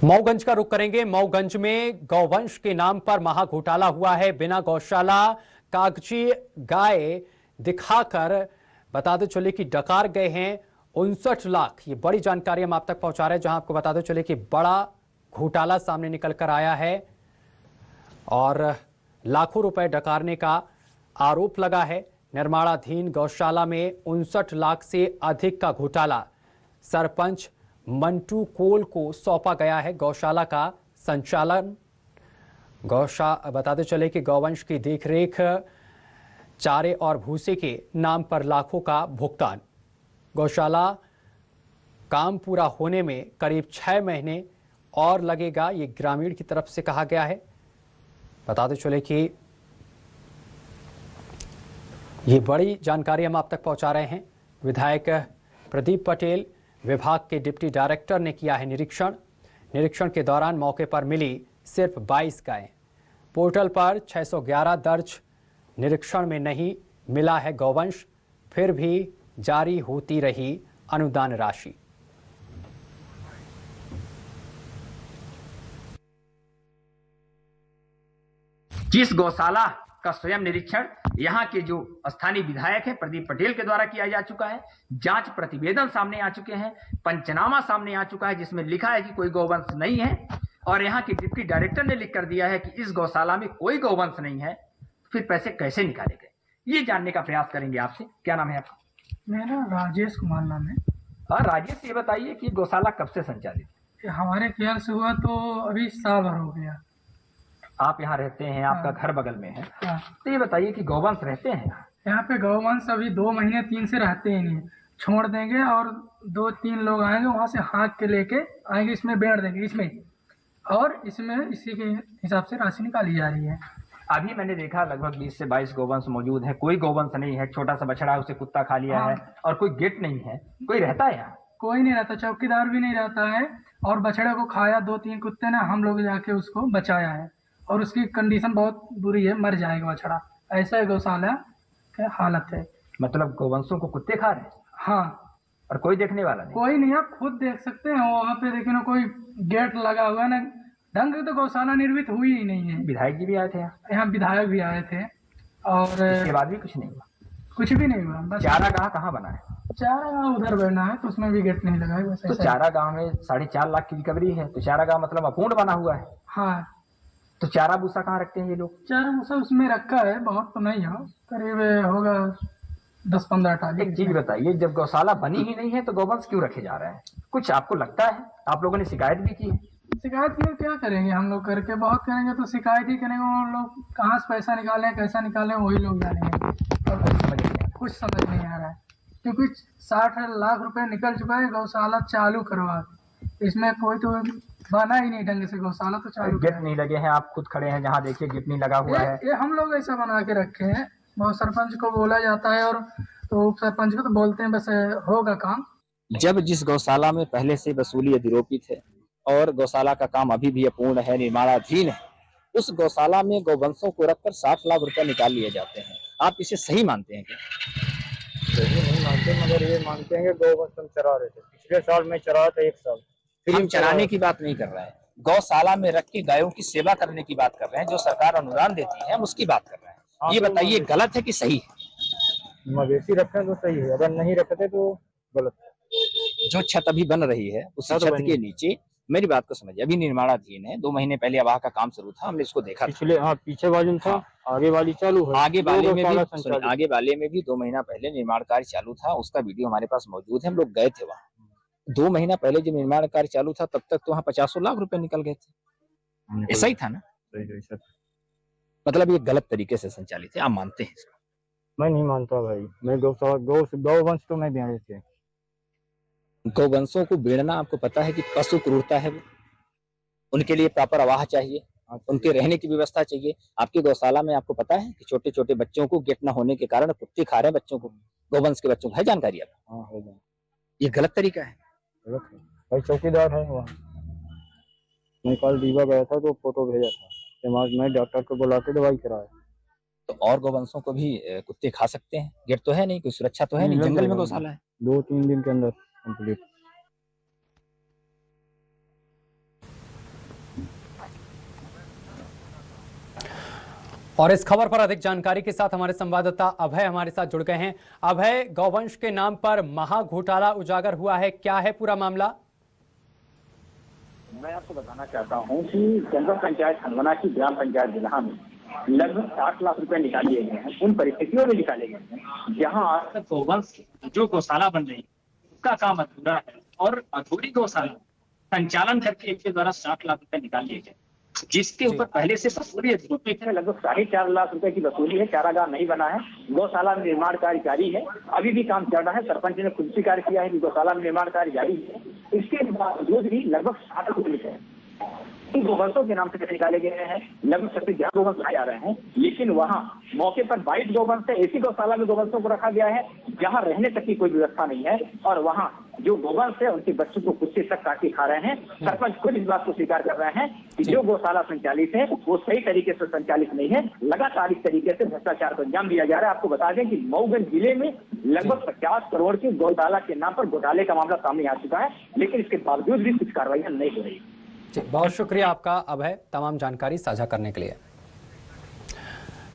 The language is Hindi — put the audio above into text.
मऊगंज का रुख करेंगे। मऊगंज में गौवंश के नाम पर महा घोटाला हुआ है। बिना गौशाला कागजी गाय दिखाकर बताते चले कि डकार गए हैं 59 लाख। ये बड़ी जानकारी हम आप तक पहुंचा रहे हैं, जहां आपको बताते चले कि बड़ा घोटाला सामने निकल कर आया है और लाखों रुपए डकारने का आरोप लगा है। निर्माणाधीन गौशाला में 59 लाख से अधिक का घोटाला सरपंच मंटू कोल को सौंपा गया है। गौशाला का संचालन बताते चले कि गौवंश की देखरेख, चारे और भूसे के नाम पर लाखों का भुगतान। गौशाला काम पूरा होने में करीब 6 महीने और लगेगा, ये ग्रामीण की तरफ से कहा गया है। बताते चले कि ये बड़ी जानकारी हम आप तक पहुंचा रहे हैं। विधायक प्रदीप पटेल, विभाग के डिप्टी डायरेक्टर ने किया है निरीक्षण के दौरान मौके पर मिली सिर्फ 22 गायें। पोर्टल पर 611 दर्ज। निरीक्षण में नहीं मिला है गौवंश, फिर भी जारी होती रही अनुदान राशि। जिस गौशाला का स्वयं निरीक्षण यहाँ के जो स्थानीय विधायक है प्रदीप पटेल के द्वारा किया जा चुका है, जांच प्रतिवेदन सामने आ चुके हैं, पंचनामा सामने आ चुका है जिसमें लिखा है कि कोई गौवंश नहीं है, और यहाँ के डिप्टी डायरेक्टर ने लिख कर दिया है कि इस गौशाला में कोई गौवंश नहीं है। फिर पैसे कैसे निकाले गए, ये जानने का प्रयास करेंगे आपसे। क्या नाम है आपका? मेरा राजेश कुमार नाम है। हाँ राजेश, ये बताइए कि गौशाला कब से संचालित है? हमारे ख्याल से हुआ तो अभी साल भर हो गया। आप यहाँ रहते हैं, आपका घर बगल में है। हाँ। तो ये बताइए कि गौवंश रहते हैं यहाँ पे गौवंश अभी 2 महीने 3 से रहते ही नहीं, छोड़ देंगे और 2-3 लोग आएंगे वहाँ से हाँक के लेके आएंगे, इसमें बैठ देंगे इसमें, और इसमें इसी के हिसाब से राशि निकाली जा रही है। अभी मैंने देखा लगभग 20 से 22 गौवंश मौजूद है। कोई गौवंश नहीं है, छोटा सा बछड़ा है, उसे कुत्ता खा लिया है, और कोई गेट नहीं है। कोई रहता है यहाँ? कोई नहीं रहता, चौकीदार भी नहीं रहता है, और बछड़े को खाया 2-3 कुत्ते ने, हम लोग जाके उसको बचाया है, और उसकी कंडीशन बहुत बुरी है, मर जाएगा बछड़ा। ऐसा है गौशाला की हालत है। मतलब गौवंशों को कुत्ते खा रहे हैं? हाँ। और कोई देखने वाला नहीं? कोई नहीं, आप खुद देख सकते हैं वहाँ पे, देखिए ना कोई गेट लगा हुआ है ना, ढंग से तो गौशाला निर्मित हुई ही नहीं है। विधायक जी भी आए थे यहाँ विधायक भी आए थे, और इसके बाद भी कुछ नहीं हुआ? कुछ भी नहीं हुआ। बस चारागाह कहाँ बना है? चारागाह उधर बना है, तो उसमें भी गेट नहीं लगा है। तो चारागाह में 4.5 लाख की रिकवरी है, तो चारागाह मतलब अपूर्ण बना हुआ है। हाँ। तो चारा भूसा कहाँ रखते हैं ये लोग? चारा भूसा उसमें रखा है, बहुत तो नहीं है, करीब होगा 10-15 टाली। एक चीज बताइए, जब गौशाला बनी ही नहीं है तो गौवंश क्यों रखे जा रहे हैं? कुछ आपको लगता है? आप लोगों ने शिकायत भी की है? शिकायत में क्या करेंगे हम लोग, करके बहुत करेंगे तो शिकायत ही करेंगे। वो लोग कहाँ से पैसा निकाले, कैसा निकाले, वही लोग जानेंगे। कुछ समझ नहीं आ रहा है, क्योंकि 60 लाख रुपए निकल चुका है गौशाला चालू करवा के, इसमें कोई तो बना ही नहीं ढंग से गौशाला, तो चालू गेट नहीं लगे हैं। आप खुद खड़े हैं जहाँ, देखिए गेट नहीं लगा हुआ है। ये हम लोग ऐसा बना के रखे हैं, बहुत सरपंच को बोला जाता है, और तो उप सरपंच को तो बोलते हैं, बस होगा काम। जब जिस गौशाला में पहले से वसूली अधिरोपित है और गौशाला का काम अभी भी अपूर्ण है, निर्माणाधीन है, उस गौशाला में गौवंशों को रखकर 60 लाख रुपए निकाल लिए जाते हैं। आप इसे सही मानते हैं क्या? सही नहीं मानते, मगर ये मानते हैं कि गौवंश हम चरा रहे थे। पिछले साल में चराया था 1 साल। हम चराने की बात नहीं कर रहे हैं, गौशाला में रख के गायों की सेवा करने की बात कर रहे हैं। जो सरकार अनुदान देती है हम उसकी बात कर रहे हैं। ये बताइए गलत है कि सही है? मवेशी रखें तो सही है, अगर नहीं रखते तो गलत है। जो छत अभी बन रही है उस छत के नीचे, मेरी बात को समझिए, अभी निर्माणाधीन है, 2 महीने पहले आवाह का काम शुरू था, हमने इसको देखा। पिछले पीछे वाली था, आगे वाली चालू है। आगे वाले में भी 2 महीना पहले निर्माण कार्य चालू था, उसका वीडियो हमारे पास मौजूद है। हम लोग गए थे वहाँ 2 महीना पहले जब निर्माण कार्य चालू था, तब तक तो वहाँ 50 लाख रुपए निकल गए थे। ऐसा ही था ना? मतलब ये गलत तरीके से संचालित है, आप मानते हैं इसको? मैं नहीं मानता भाई, मैं गौवंश तो मैं बेचे थे। गौवंशों को बेचना, आपको पता है कि पशु क्रूरता है, वो उनके लिए प्रॉपर आवाह चाहिए, उनके रहने की व्यवस्था चाहिए। आपकी गौशाला में आपको पता है कि छोटे छोटे बच्चों को गेट न होने के कारण कुत्ते खा रहे हैं बच्चों को, गौवंश के बच्चों को। है जानकारी आपको? हाँ है। ये गलत तरीका है। गलत है भाई, चौकीदार है वहाँ। मैं कल दीवा गया था तो फोटो भेजा था, मैं डॉक्टर को बुला के दवाई कराया। तो और गौवंशों को भी कुत्ते खा सकते हैं? गेट तो है नहीं, कोई सुरक्षा तो है नहीं, जंगल में गौशाला है। 2-3 दिन के अंदर कंप्लीट। और इस खबर पर अधिक जानकारी के साथ हमारे संवाददाता अभय हमारे साथ जुड़ गए हैं। अभय, गौवंश के नाम पर महा घोटाला उजागर हुआ है, क्या है पूरा मामला? मैं आपको बताना चाहता हूं कि जनपद पंचायत हंगवना की ग्राम पंचायत जिला में लगभग 60 लाख रुपए निकाल लिए गए हैं। उन परिस्थितियों में निकाले गए हैं जहां आज तक गौवंश जो गौशाला बन रही है उसका काम अधूरा है और अधूरी गौशाला संचालन करके इनके द्वारा 60 लाख रुपए निकाल लिए गए, जिसके ऊपर पहले से वसूली है। लगभग 4.5 लाख रुपए की वसूली है। चारागाह नहीं बना है, गौशाला में निर्माण कार्य जारी है, अभी भी काम चल रहा है। सरपंच ने खुद स्वीकार किया है कि गौशाला में निर्माण कार्य जारी है। इसके बावजूद भी लगभग 60 लाख रुपए गोवंशों के नाम से निकाले गए हैं। लगभग 11 गोवंश लाए जा रहे हैं, लेकिन वहाँ मौके पर 22 गोवंश है। ऐसी गौशाला में गोवंशों को रखा गया है जहाँ रहने तक की कोई व्यवस्था नहीं है और वहाँ जो गोवंश है उनके बच्चों को कुत्ते तक काट के खा रहे हैं। सरपंच खुद इस बात को स्वीकार कर रहे हैं कि जो गौशाला संचालित है वो सही तरीके से संचालित नहीं है। लगातार इस तरीके से भ्रष्टाचार को अंजाम दिया जा रहा है। आपको बता दें कि मऊगंज जिले में लगभग 50 करोड़ की गौशाला के नाम पर घोटाले का मामला सामने आ चुका है, लेकिन इसके बावजूद भी कुछ कार्रवाई नहीं हो रही। बहुत शुक्रिया आपका अभय, तमाम जानकारी साझा करने के लिए।